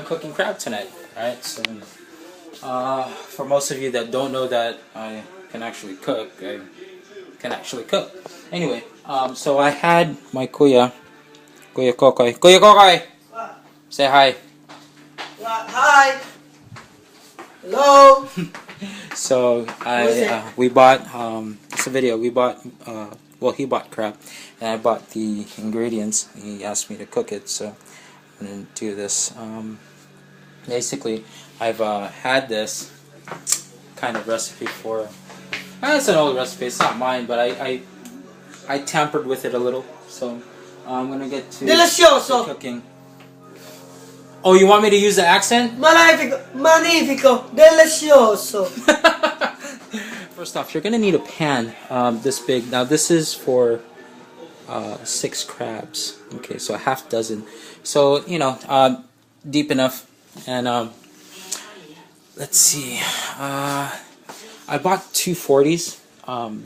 I'm cooking crab tonight. Alright, so for most of you that don't know that I can actually cook, I can actually cook. Anyway, so I had my Kuya Kokoy. Kuya Kokoy! Say hi. Hi. Hello. So we bought it's a video. We bought well, he bought crab and I bought the ingredients. He asked me to cook it, so I'm gonna do this. Basically, I've had this kind of recipe for. It's an old recipe. It's not mine, but I tampered with it a little. So I'm gonna get to Delicioso. cooking. Oh, you want me to use the accent? Magnifico. Magnifico. Delicioso. First off, you're gonna need a pan this big. Now this is for 6 crabs. Okay, so a half dozen. So you know, deep enough. And let's see. I bought 2 40s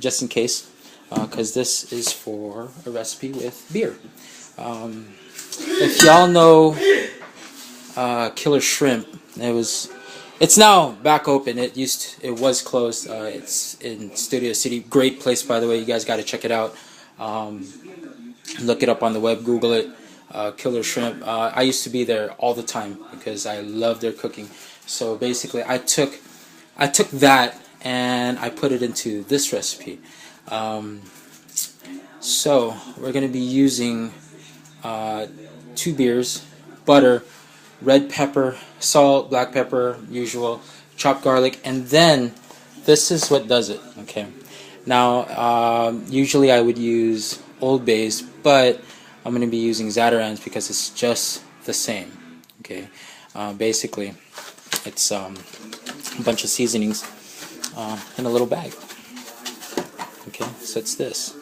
just in case, because this is for a recipe with beer. If y'all know Killer Shrimp, it's now back open. It was closed. It's in Studio City. Great place, by the way. You guys got to check it out. Look it up on the web. Google it. Killer Shrimp. I used to be there all the time because I love their cooking. So basically, I took that and I put it into this recipe. So we're gonna be using 2 beers, butter, red pepper, salt, black pepper, usual, chopped garlic, and then this is what does it. Okay. Now, usually I would use Old Bay's, but I'm going to be using Zatarain's because it's just the same. Okay. Basically, it's a bunch of seasonings in a little bag. Okay, so it's this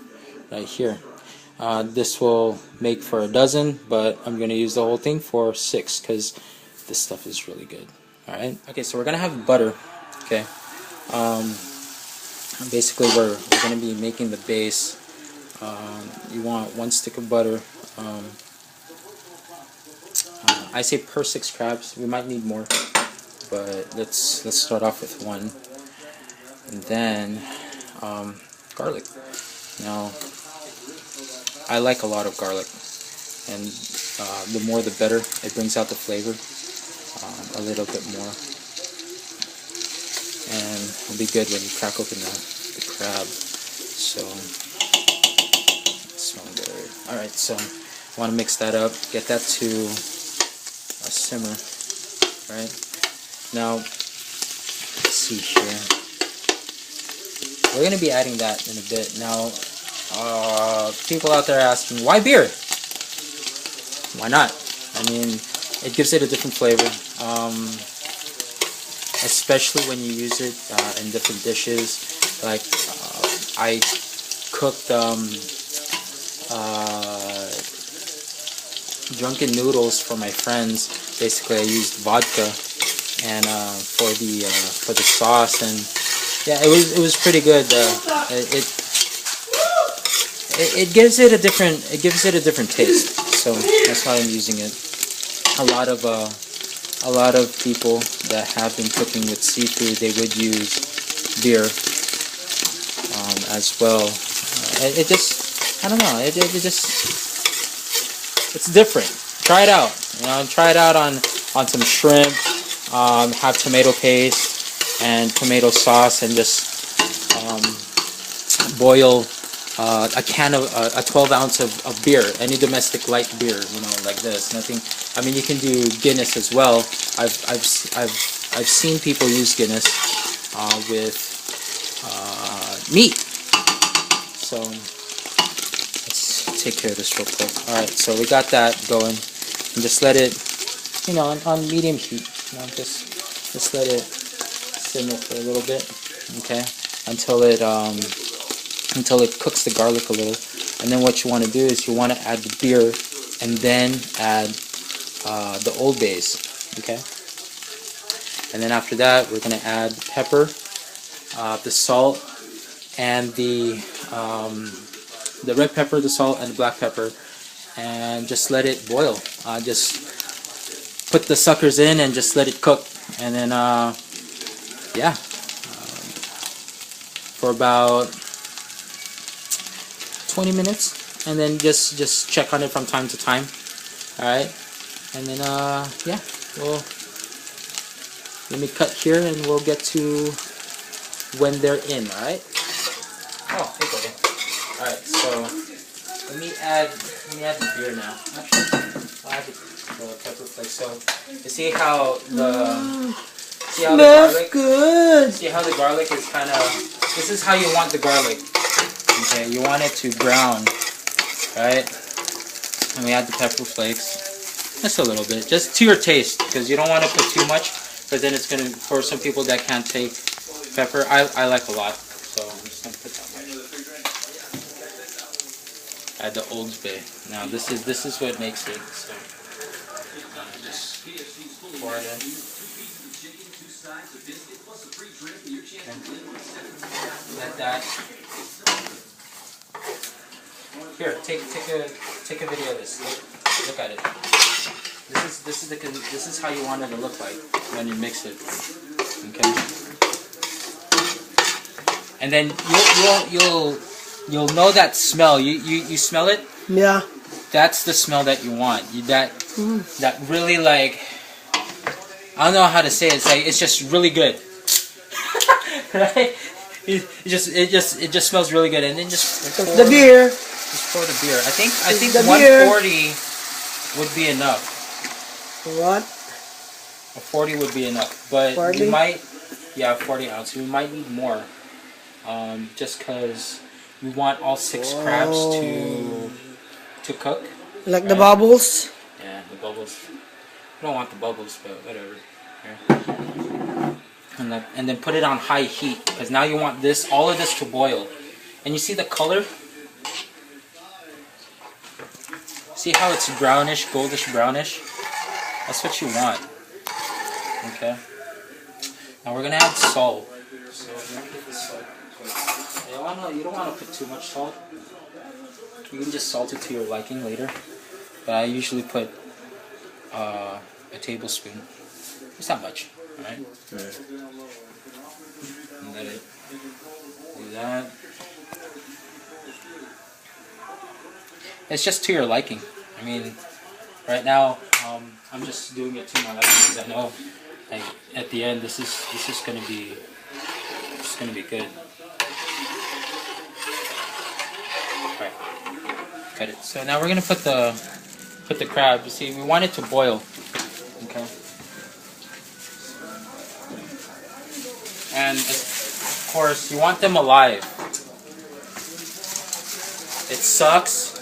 right here. This will make for a dozen, but I'm going to use the whole thing for 6 because this stuff is really good. Alright, okay, so we're going to have butter. Okay, basically we're going to be making the base. You want 1 stick of butter. I say per 6 crabs. We might need more, but let's start off with 1, and then garlic. Now, I like a lot of garlic, and the more the better. It brings out the flavor a little bit more, and it'll be good when you crack open the crab. So it's smelling good. Alright, so I want to mix that up, get that to a simmer. Right now, let's see here. We're going to be adding that in a bit. Now, people out there asking, why beer? Why not? I mean, it gives it a different flavor, especially when you use it in different dishes. Like I cooked drunken noodles for my friends. Basically, I used vodka and for the sauce, and yeah, it was pretty good. It gives it a different taste. So that's why I'm using it. A lot of people that have been cooking with seafood, they would use beer as well. It just, I don't know. It's different. Try it out. You know, try it out on some shrimp. Have tomato paste and tomato sauce, and just boil a can of a 12 ounce of beer, any domestic light beer, you know, like this. Nothing. I mean, you can do Guinness as well. I've seen people use Guinness with meat. So let's take care of this real quick. All right, so we got that going, and just let it, you know, on medium heat. You know, just let it simmer for a little bit, okay, until it cooks the garlic a little. And then what you want to do is you want to add the beer, and then add the Old Bay's, okay. And then after that, we're going to add the pepper, the salt, and the red pepper, the salt, and the black pepper, and just let it boil. Just put the suckers in and just let it cook, and then yeah, for about 20 minutes, and then just check on it from time to time. All right, and then yeah, well, let me cut here and we'll get to when they're in. All right. Oh, hey, buddy. All right, so let me add the beer now. Actually, I'll add the pepper flakes. So you see how the Smells good. see how the garlic is kind of. This is how you want the garlic. Okay, you want it to brown, right? And we add the pepper flakes, just a little bit, just to your taste, because you don't want to put too much, but then it's gonna, for some people that can't take pepper, I like a lot, so I'm just gonna put that much. Add the Old Bay. Now this is what makes it. So just pour it in. Okay. Let that. Here, take a video of this. Look at it. This is how you want it to look like when you mix it. Okay. And then you'll know that smell. You smell it? Yeah. That's the smell that you want. That really, like, I don't know how to say it. It's just really good. Right? It just smells really good. And then just pour The beer. Just pour the beer. I think The 140 would be enough. What? A 40 would be enough, but 40? we might, yeah, 40 ounce. We might need more, just because we want all 6 crabs to cook. Like right? the bubbles. Yeah, the bubbles. We don't want the bubbles, but whatever. Here. And then put it on high heat, because now you want all of this to boil. And you see the color? See how it's brownish, goldish brownish? That's what you want. Okay. Now we're gonna add salt. So let me get the salt. You don't want to put too much salt. You can just salt it to your liking later. But I usually put a tablespoon. It's not much, right? And let it do that. It's just to your liking. I mean, right now I'm just doing it to my liking because I know, like, at the end this is gonna be good. Alright, cut it. So now we're gonna put the crab. You see, we want it to boil. Okay. And of course, you want them alive. It sucks,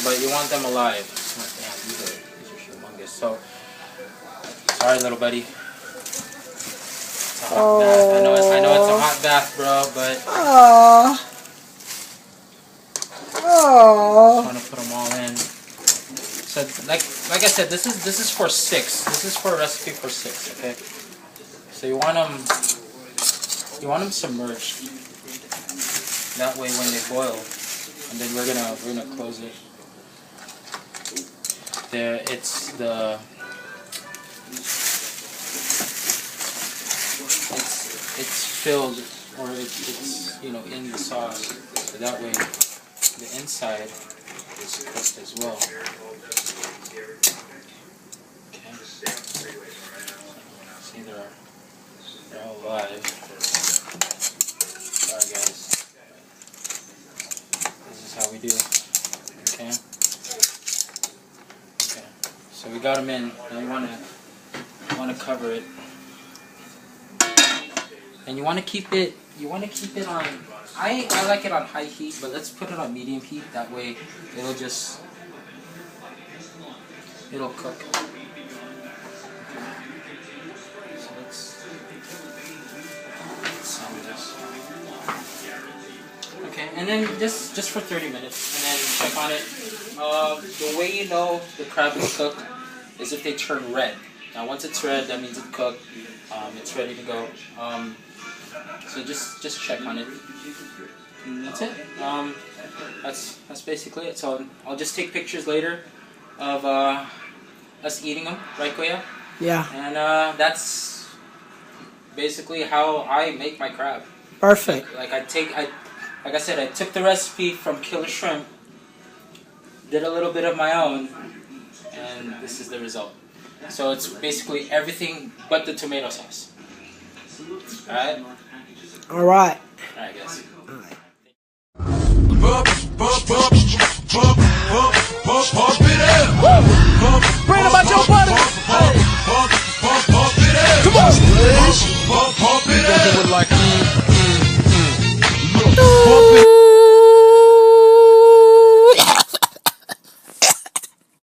but you want them alive. Oh, damn, these are humongous. So, sorry, little buddy. It's a hot bath. I know it's a hot bath, bro, but I want to put them all in. So, like I said, this is for 6. This is for a recipe for 6. Okay. So you want them submerged. That way, when they boil, and then we're gonna close it. There, it's filled, or it's in the sauce, so that way the inside is cooked as well. Okay. See, they're all alive. Sorry, guys. This is how we do. Okay. Okay. So we got them in. Now you want to cover it, and you want to keep it. You want to keep it on. I like it on high heat, but let's put it on medium heat. That way, it'll cook. So let's sum this. Okay, and then just for 30 minutes, and then check on it. The way you know the crab is cooked is if they turn red. Now, once it's red, that means it's cooked. It's ready to go. So just check on it. And that's it. That's basically it. So I'll just take pictures later of us eating them, right, Kuya? Yeah. And that's basically how I make my crab. Perfect. Like like I said, I took the recipe from Killer Shrimp, did a little bit of my own, and this is the result. So it's basically everything but the tomato sauce. Alright? Alright. Alright, guys. Bring about your